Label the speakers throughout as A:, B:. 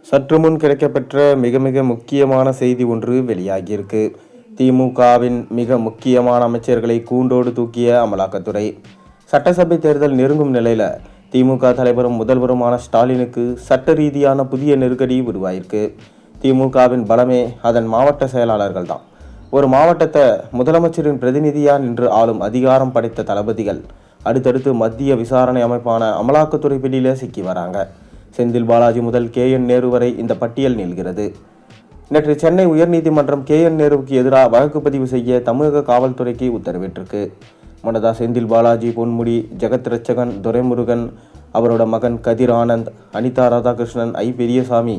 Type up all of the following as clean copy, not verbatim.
A: சற்று முன் கிடைக்கப்பெற்ற மிக மிக முக்கியமான செய்தி ஒன்று வெளியாகியிருக்கு. திமுகவின் மிக முக்கியமான அமைச்சர்களை கூண்டோடு தூக்கிய அமலாக்கத்துறை. சட்டசபை தேர்தல் நெருங்கும் நிலையில திமுக தலைவரும் முதல்வருமான ஸ்டாலினுக்கு சட்ட ரீதியான புதிய நெருக்கடி உருவாயிருக்கு. திமுகவின் பலமே அதன் மாவட்ட செயலாளர்கள் தான். ஒரு மாவட்டத்தை முதலமைச்சரின் பிரதிநிதியா நின்று ஆளும் அதிகாரம் படைத்த தளபதிகள் அடுத்தடுத்து மத்திய விசாரணை அமைப்பான அமலாக்கத்துறை பிடியில சிக்கி வராங்க. செந்தில் பாலாஜி முதல் KN நேரு வரை இந்த பட்டியல் நீள்கிறது. நேற்று சென்னை உயர்நீதிமன்றம் KN நேருவுக்கு எதிராக வழக்கு பதிவு செய்ய தமிழக காவல்துறைக்கு உத்தரவிட்டிருக்கு. முன்னதா செந்தில் பாலாஜி, பொன்முடி, ஜெகத் ரட்சகன், துரைமுருகன், அவரோட மகன் கதிர் ஆனந்த், அனிதா ராதாகிருஷ்ணன், பெரியசாமி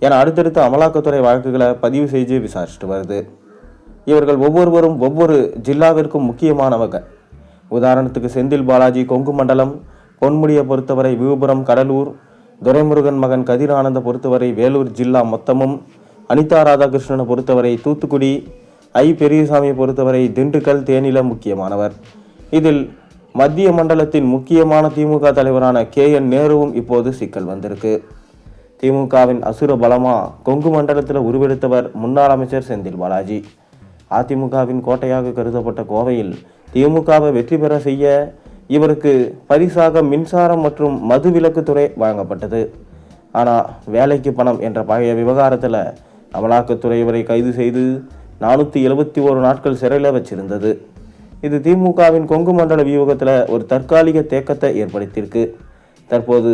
A: என அடுத்தடுத்து அமலாக்கத்துறை வழக்குகளை பதிவு செய்து விசாரிச்சுட்டு வருது. இவர்கள் ஒவ்வொருவரும் ஒவ்வொரு ஜில்லாவிற்கும் முக்கியமானவங்க. உதாரணத்துக்கு செந்தில் பாலாஜி கொங்கு மண்டலம், பொன்முடியை பொறுத்தவரை விழுப்புரம், கடலூர், துரைமுருகன் மகன் கதிர் ஆனந்தை பொறுத்தவரை வேலூர் ஜில்லா மொத்தமும், அனிதா ராதாகிருஷ்ணனை பொறுத்தவரை தூத்துக்குடி, பெரியசாமியை பொறுத்தவரை திண்டுக்கல், தேனில முக்கியமானவர். இதில் மத்திய மண்டலத்தின் முக்கியமான திமுக தலைவரான KN நேருவும் இப்போது சிக்கல் வந்திருக்கு. திமுகவின் அசுர பலமா கொங்கு மண்டலத்தில் உருவெடுத்தவர் முன்னாள் அமைச்சர் செந்தில் பாலாஜி. அதிமுகவின் கோட்டையாக கருதப்பட்ட கோவையில் திமுகவை வெற்றி பெற செய்ய இவருக்கு பரிசாக மின்சாரம் மற்றும் மது விலக்குத்துறை வழங்கப்பட்டது. ஆனால் வேலைக்கு பணம் என்ற பழைய விவகாரத்தில் அமலாக்கத்துறை இவரை கைது செய்து 471 நாட்கள் சிறையில் வச்சிருந்தது. இது திமுகவின் கொங்கு மண்டல வியூகத்தில் ஒரு தற்காலிக தேக்கத்தை ஏற்படுத்தியிருக்கு. தற்போது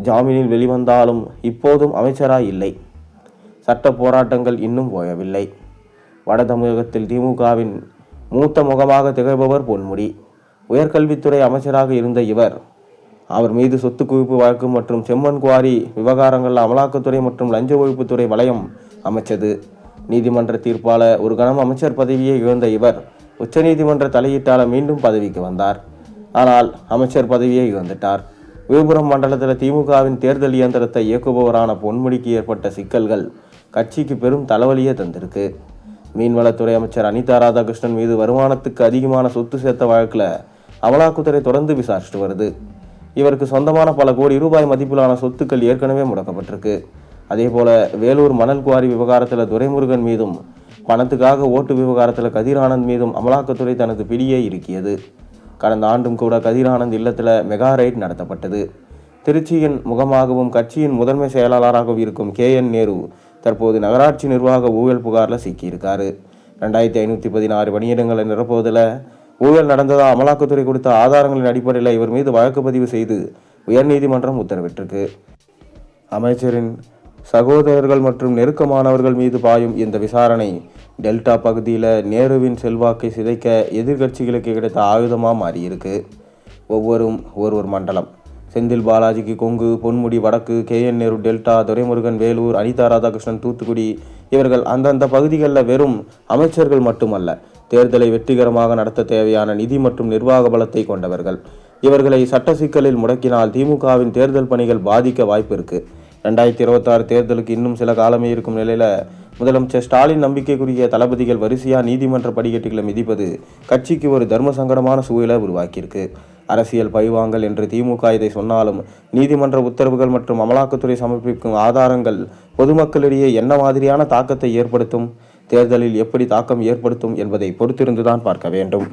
A: ஜாமீனில் வெளிவந்தாலும் இப்போதும் அமைச்சராக இல்லை. சட்ட போராட்டங்கள் இன்னும் ஓயவில்லை. வட தமிழகத்தில் திமுகவின் மூத்த முகமாக திகழ்பவர் பொன்முடி. உயர்கல்வித்துறை அமைச்சராக இருந்த அவர் மீது சொத்து குவிப்பு வழக்கு மற்றும் செம்மண் குவாரி விவகாரங்கள் அமலாக்கத்துறை மற்றும் லஞ்ச ஒழிப்புத்துறை வலயம் அமைச்சது. நீதிமன்ற தீர்ப்பால ஒரு கணம் அமைச்சர் பதவியை இழந்த உச்சநீதிமன்ற தலையீட்டால மீண்டும் பதவிக்கு வந்தார். ஆனால் அமைச்சர் பதவியை இழந்துட்டார். விழுப்புரம் மண்டலத்தில் திமுகவின் தேர்தல் இயந்திரத்தை இயக்குபவரான பொன்முடிக்கு ஏற்பட்ட சிக்கல்கள் கட்சிக்கு பெரும் தலைவலியை தந்திருக்கு. மீன்வளத்துறை அமைச்சர் அனிதா ராதாகிருஷ்ணன் மீது வருமானத்துக்கு அதிகமான சொத்து சேர்த்த வழக்கில் அமலாக்கத்துறை தொடர்ந்து விசாரிச்சுட்டு வருது. இவருக்கு சொந்தமான பல கோடி ரூபாய் மதிப்பிலான சொத்துக்கள் ஏற்கனவே முடக்கப்பட்டிருக்கு. அதே போல வேலூர் மணல் குவாரி விவகாரத்தில் துரைமுருகன் மீதும், பணத்துக்காக ஓட்டு விவகாரத்தில் கதிர் ஆனந்த் மீதும் அமலாக்கத்துறை தனது பிடியை இறுக்கியது. கடந்த ஆண்டும் கூட கதிர் ஆனந்த் இல்லத்தில் மெகா ரைட் நடத்தப்பட்டது. திருச்சியின் முகமாகவும் கட்சியின் முதன்மை செயலாளராகவும் இருக்கும் KN நேரு தற்போது நகராட்சி நிர்வாக ஊழல் புகாரில் சிக்கியிருக்காரு. 2516 பணியிடங்களை நிரப்புவதில் ஊழல் நடந்ததா அமலாக்கத்துறை கொடுத்த ஆதாரங்களின் அடிப்படையில் இவர் மீது வழக்கு பதிவு செய்து உயர்நீதிமன்றம் உத்தரவிட்டிருக்கு. அமைச்சரின் சகோதரர்கள் மற்றும் நெருக்கமானவர்கள் மீது பாயும் இந்த விசாரணை டெல்டா பகுதியில் நேருவின் செல்வாக்கை சிதைக்க எதிர்கட்சிகளுக்கு கிடைத்த ஆயுதமாக மாறியிருக்கு. ஒவ்வொரு மண்டலம். செந்தில் பாலாஜிக்கு கொங்கு, பொன்முடி வடக்கு, KN நேரு டெல்டா, துரைமுருகன் வேலூர், அனிதா ராதாகிருஷ்ணன் தூத்துக்குடி. இவர்கள் அந்தந்த பகுதிகளில் வெறும் அமைச்சர்கள் மட்டுமல்ல, தேர்தலை வெற்றிகரமாக நடத்த தேவையான நிதி மற்றும் நிர்வாக பலத்தை கொண்டவர்கள். இவர்களை சட்ட சிக்கலில் முடக்கினால் திமுகவின் தேர்தல் பணிகள் பாதிக்க வாய்ப்பு இருக்கு. 2026 தேர்தலுக்கு இன்னும் சில காலமே இருக்கும் நிலையில முதலமைச்சர் ஸ்டாலின் நம்பிக்கைக்குரிய தளபதிகள் வரிசையா நீதிமன்ற படிக்கட்டுகளை மிதிப்பது கட்சிக்கு ஒரு தர்ம சங்கடமான சூழலை உருவாக்கியிருக்கு. அரசியல் பழிவாங்கல் என்று திமுக இதை சொன்னாலும் நீதிமன்ற உத்தரவுகள் மற்றும் அமலாக்கத்துறை சமர்ப்பிக்கும் ஆதாரங்கள் பொதுமக்களிடையே என்ன மாதிரியான தாக்கத்தை ஏற்படுத்தும், தேர்தலில் எப்படி தாக்கம் ஏற்படுத்தும் என்பதை பொறுத்திருந்துதான் பார்க்க வேண்டும்.